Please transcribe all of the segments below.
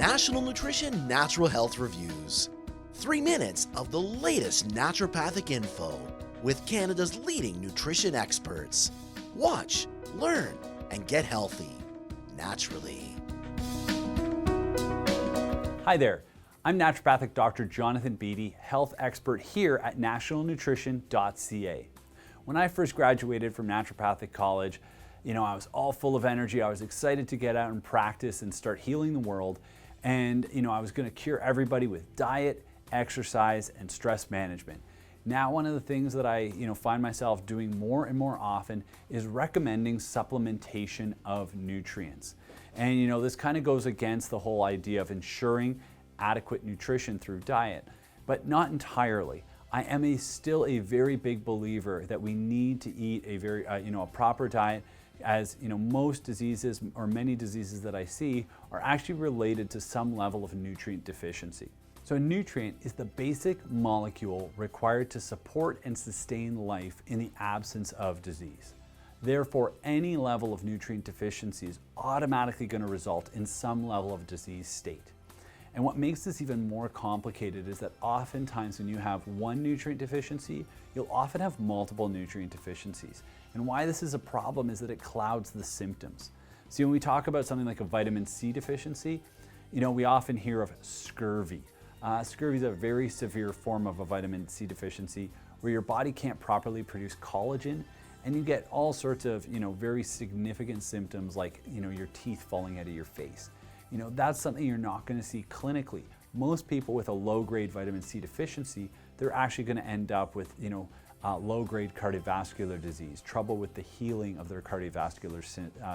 National Nutrition Natural Health Reviews. 3 minutes of the latest naturopathic info with Canada's leading nutrition experts. Watch, learn, and get healthy naturally. Hi there, I'm Naturopathic Doctor Jonathan Beatty, health expert here at Nationalnutrition.ca. When I first graduated from naturopathic college, I was all full of energy. I was excited to get out and practice and start healing the world. And, I was going to cure everybody with diet, exercise, and stress management. Now, one of the things that I, find myself doing more and more often is recommending supplementation of nutrients. And, this kind of goes against the whole idea of ensuring adequate nutrition through diet, but not entirely. I am still a very big believer that we need to eat a proper diet, as most diseases or many diseases that I see are actually related to some level of nutrient deficiency. So a nutrient is the basic molecule required to support and sustain life in the absence of disease. Therefore, any level of nutrient deficiency is automatically going to result in some level of disease state. And what makes this even more complicated is that oftentimes when you have one nutrient deficiency, you'll often have multiple nutrient deficiencies. And why this is a problem is that it clouds the symptoms. See, when we talk about something like a vitamin C deficiency, we often hear of scurvy. Scurvy is a very severe form of a vitamin C deficiency where your body can't properly produce collagen, and you get all sorts of, very significant symptoms like, your teeth falling out of your face. That's something you're not going to see clinically. Most people with a low-grade vitamin C deficiency, they're actually going to end up with, low-grade cardiovascular disease, trouble with the healing of their cardiovascular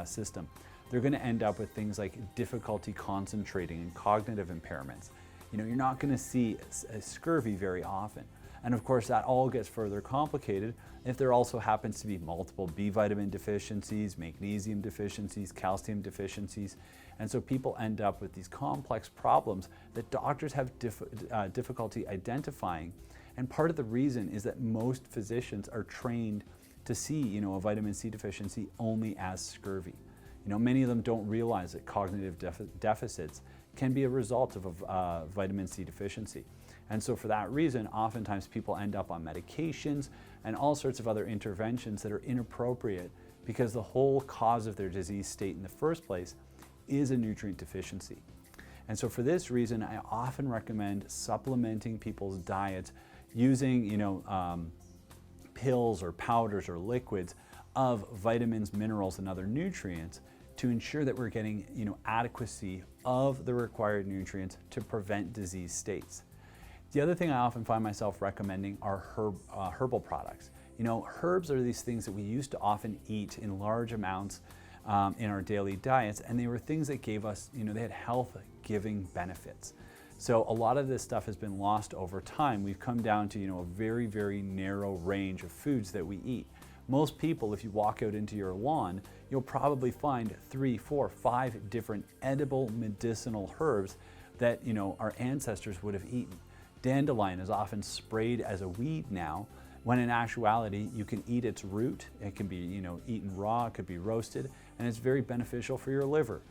system. They're going to end up with things like difficulty concentrating and cognitive impairments. You're not going to see a scurvy very often. And of course, that all gets further complicated if there also happens to be multiple B vitamin deficiencies, magnesium deficiencies, calcium deficiencies. And so people end up with these complex problems that doctors have difficulty identifying. And part of the reason is that most physicians are trained to see, a vitamin C deficiency only as scurvy. Many of them don't realize that cognitive deficits can be a result of a vitamin C deficiency. And so for that reason, oftentimes people end up on medications and all sorts of other interventions that are inappropriate because the whole cause of their disease state in the first place is a nutrient deficiency. And so for this reason, I often recommend supplementing people's diets using, pills or powders or liquids of vitamins, minerals, and other nutrients to ensure that we're getting, adequacy of the required nutrients to prevent disease states. The other thing I often find myself recommending are herbal products. Herbs are these things that we used to often eat in large amounts in our daily diets, and they were things that gave us, they had health-giving benefits. So a lot of this stuff has been lost over time. We've come down to, a very, very narrow range of foods that we eat. Most people, if you walk out into your lawn, you'll probably find 3, 4, 5 different edible medicinal herbs that, our ancestors would have eaten. Dandelion is often sprayed as a weed now, when in actuality you can eat its root. It can be eaten raw, it could be roasted, and it's very beneficial for your liver.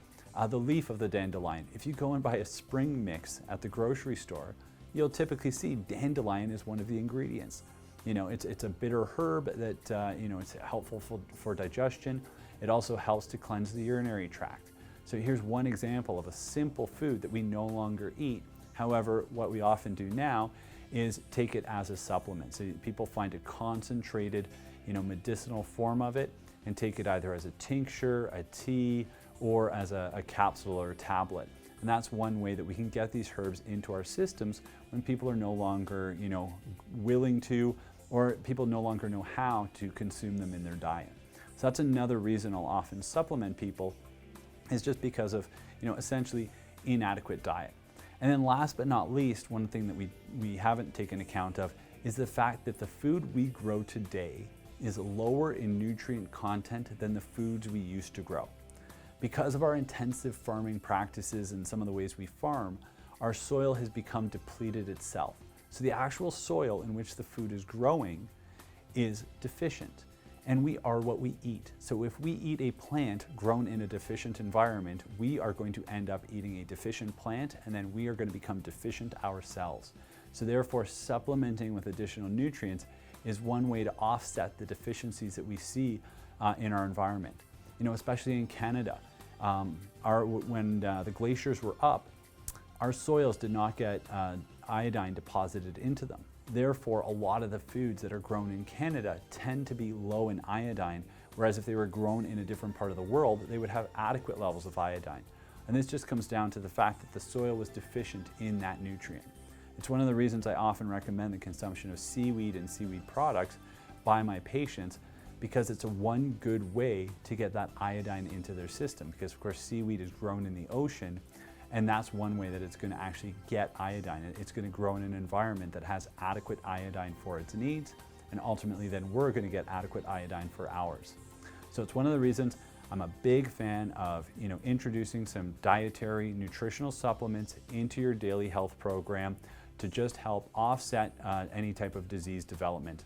The leaf of the dandelion, if you go and buy a spring mix at the grocery store, you'll typically see dandelion is one of the ingredients. It's a bitter herb that it's helpful for digestion. It also helps to cleanse the urinary tract. So here's one example of a simple food that we no longer eat. However, what we often do now is take it as a supplement. So people find a concentrated, medicinal form of it and take it either as a tincture, a tea, or as a capsule or a tablet. And that's one way that we can get these herbs into our systems when people are no longer, willing to, or people no longer know how to consume them in their diet. So that's another reason I'll often supplement people, is just because of, essentially inadequate diet. And then last but not least, one thing that we haven't taken account of is the fact that the food we grow today is lower in nutrient content than the foods we used to grow. Because of our intensive farming practices and some of the ways we farm, our soil has become depleted itself. So the actual soil in which the food is growing is deficient. And we are what we eat. So if we eat a plant grown in a deficient environment, we are going to end up eating a deficient plant, and then we are going to become deficient ourselves. So therefore, supplementing with additional nutrients is one way to offset the deficiencies that we see in our environment. You know, especially in Canada, when the glaciers were up, our soils did not get iodine deposited into them. Therefore, a lot of the foods that are grown in Canada tend to be low in iodine, whereas if they were grown in a different part of the world, they would have adequate levels of iodine. And this just comes down to the fact that the soil was deficient in that nutrient. It's one of the reasons I often recommend the consumption of seaweed and seaweed products by my patients, because it's one good way to get that iodine into their system. Because of course seaweed is grown in the ocean, and that's one way that it's going to actually get iodine. It's going to grow in an environment that has adequate iodine for its needs, and ultimately then we're going to get adequate iodine for ours. So it's one of the reasons I'm a big fan of introducing some dietary nutritional supplements into your daily health program to just help offset any type of disease development.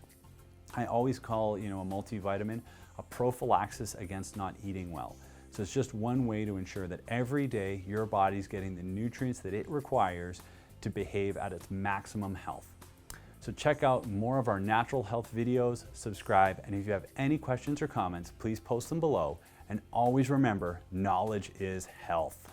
I always call a multivitamin a prophylaxis against not eating well. So it's just one way to ensure that every day your body's getting the nutrients that it requires to behave at its maximum health. So check out more of our natural health videos, subscribe, and if you have any questions or comments, please post them below. And always remember, knowledge is health.